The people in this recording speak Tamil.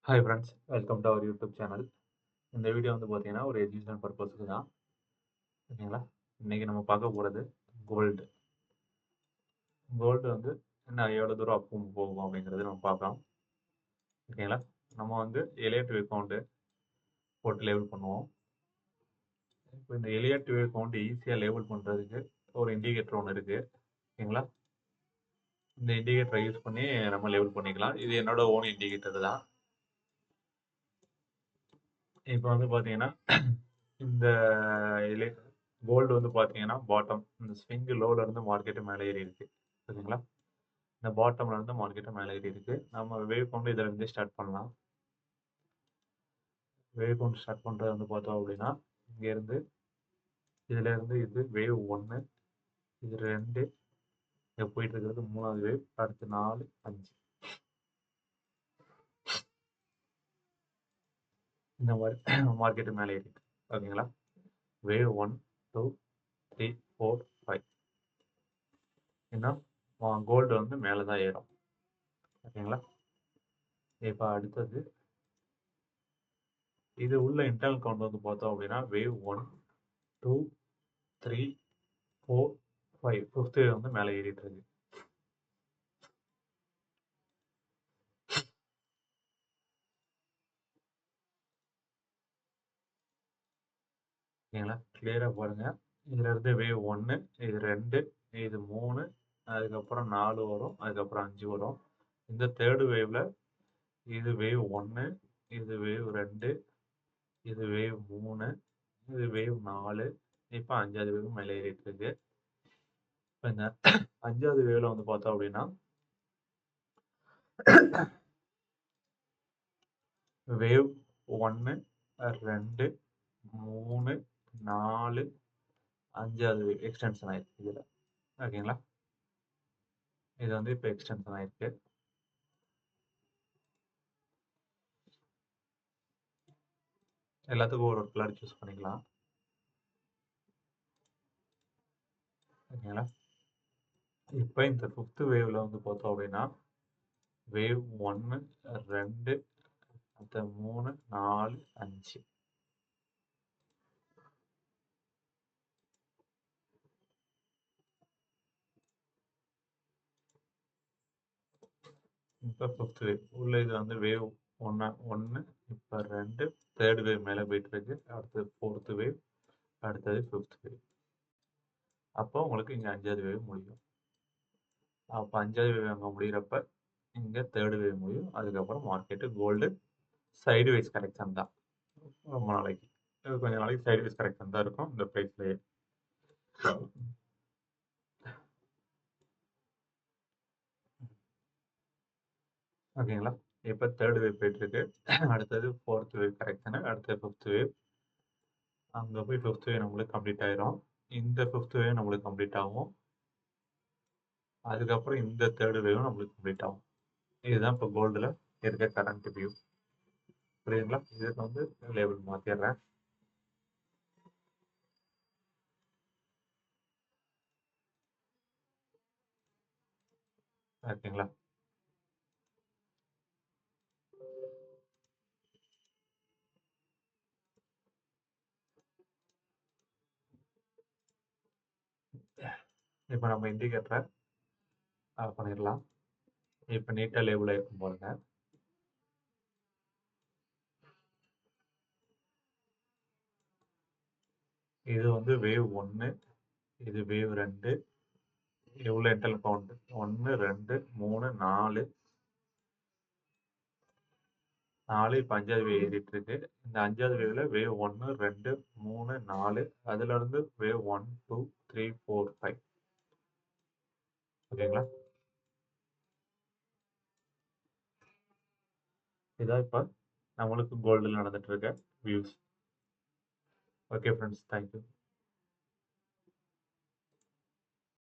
Hi friends, welcome to our YouTube channel. இந்த வீடியோ வந்து பார்த்தீங்கன்னா, ஒரு எஜுகேஷன் பர்பஸுக்கு தான். ஓகேங்களா? இன்னைக்கு நம்ம பார்க்க போறது கோல்டு. கோல்டு வந்து என்ன எவ்வளோ தூரம் அப்பும் போகும் அப்படிங்கிறது நம்ம பார்க்கலாம். ஓகேங்களா? நம்ம வந்து எலியட் வேவ் கவுண்ட் போட்டு லேபிள் பண்ணுவோம். இப்போ இந்த எலியட் வேவ் கவுண்ட் ஈஸியா லேபிள் பண்றதுக்கு ஒரு இண்டிகேட்டர் ஒண்ணு இருக்கு. ஓகேங்களா? இந்த இண்டிகேட்டரை யூஸ் பண்ணி நம்ம லேபிள் பண்ணிக்கலாம். இது என்னோட ஓன் இண்டிகேட்டர் தான். இப்போ வந்து பார்த்தீங்கன்னா, இந்த இலை கோல்டு வந்து பார்த்தீங்கன்னா, பாட்டம் இந்த ஸ்விங் லோல இருந்து மார்க்கெட் மேலே ஏறி இருக்கு. ஓகேங்களா? இந்த பாட்டம்ல இருந்து மார்க்கெட் மேலே ஏறி இருக்கு. நம்ம வேவ் கவுண்ட் இதுல இருந்தே ஸ்டார்ட் பண்ணலாம். வேவ் கவுண்ட் ஸ்டார்ட் பண்றது வந்து பார்த்தோம் அப்படின்னா, இங்க இருந்து இதுல இருந்து இது வேவ் 1, இது 2, இங்க போயிட்டு இருக்கிறது 3வது வேவ், அடுத்து 4, 5 இந்த மாதிரி மார்க்கெட் மேலே ஏறி இருக்கு. ஓகேங்களா? வேவ் 1, 2, 3, 4, 5 இன்னும் கோல்டு வந்து மேலே தான் ஏறும். ஓகேங்களா? இப்ப அடுத்தது இது உள்ள இன்டர்னல் கவுண்ட் வந்து பார்த்தோம் அப்படின்னா வேவ் 1, 2, 3, 4, 5 ஃபிஃப்த் வேவ் வந்து மேலே ஏறிட்டு இருக்கு. ஓகேங்களா? கிளியரா பாருங்க. இதுல இருந்து வேவ் 1, இது 2, இது 3, அதுக்கப்புறம் 4 வரும், அதுக்கப்புறம் 5 வரும். இந்த தேர்ட் வேவ்ல இது வேவ் 1, இது வேவ் 2, இது வேவ் 3, இது வேவ் 4, இப்ப 5வது வேவ் மேலே ஏறிட்டு இருக்கு. இப்ப இந்த 5வது வேவ்ல வந்து பார்த்தோம் அப்படின்னா வேவ் 1, 2, 3, 4, 5வது வேவ் எக்ஸ்டென்ஷன் ஆயிருக்கு இதுல. ஓகேங்களா? இது வந்து இப்ப எக்ஸ்டென்ஷன் ஆயிருக்கு. எல்லாத்துக்கும் ஒரு கலர் சூஸ் பண்ணிக்கலாம். ஓகேங்களா? இப்ப இந்த ஃபிஃப்த் வேவ்ல வந்து பார்த்தோம் அப்படின்னா வேவ் 1, 2, அடுத்த 3, 4, 5 இப்ப ஃபிஃப்த் வேவ் உள்ள இது வந்து வேவ் 1, இப்ப 2, தேர்ட் வேவ் மேல போயிட்டு இருக்கு. அடுத்தது ஃபோர்த் வேவ், அடுத்தது ஃபிஃப்த் வேவ். அப்போ உங்களுக்கு இங்க 5வது வேவ் முடியும். அப்ப 5வது வேவ் அங்க முடியிறப்ப இங்க தேர்ட் வேவ் முடியும். அதுக்கப்புறம் market gold side wise correction தான். ரொம்ப நாளைக்கு. கொஞ்ச நாளைக்கு சைடு வைஸ் கரெக்ஷன் தான் இருக்கும் இந்த பிரைஸ்லயே. ஓகேங்களா? இப்ப தேர்ட் வேவ் போயிட்டு இருக்கு. அடுத்தது ஃபோர்த் வேவ் கரெக்ஷன், அடுத்தது ஃபிஃப்த் வேவ். அங்க போய் ஃபிஃப்த் வேவ் நம்மளுக்கு கம்ப்ளீட் ஆயிரும். இந்த ஃபிஃப்த் வேவ் நம்மளுக்கு கம்ப்ளீட் ஆகும். அதுக்கப்புறம் இந்த தேர்ட் வேவும் நம்மளுக்கு கம்ப்ளீட் ஆகும். இதுதான் இப்போ கோல்டுல இருக்க கரண்ட் வியூ. புரியுதுங்களா? இதுக்கு வந்து லேபிள் மாத்திடுறேன். ஓகேங்களா? இப்ப நம்ம இண்டிகேட்டரை ஆஃப் பண்ணிடலாம். இப்ப நீட்டா லேபிள் ஆயிருக்கும் பாருங்க. இது வந்து வேவ் 1, இது வேவ் 2, எவ்வளவு இன்டர்னல் கவுண்ட் 1, 2, 3, 4, 4 இப்ப 5வது வேவ் ஏறிட்டு இருக்கு. இந்த 5வது வேவ்ல வேவ் 1, 2, 3, 4 அதுல இருந்து வேவ் 1, 2, 3, 4, 5. ஓகேங்களா? இதான் இப்ப நம்மளுக்கு கோல்டுல நடந்துட்டு இருக்க வியூஸ். Okay friends, thank you.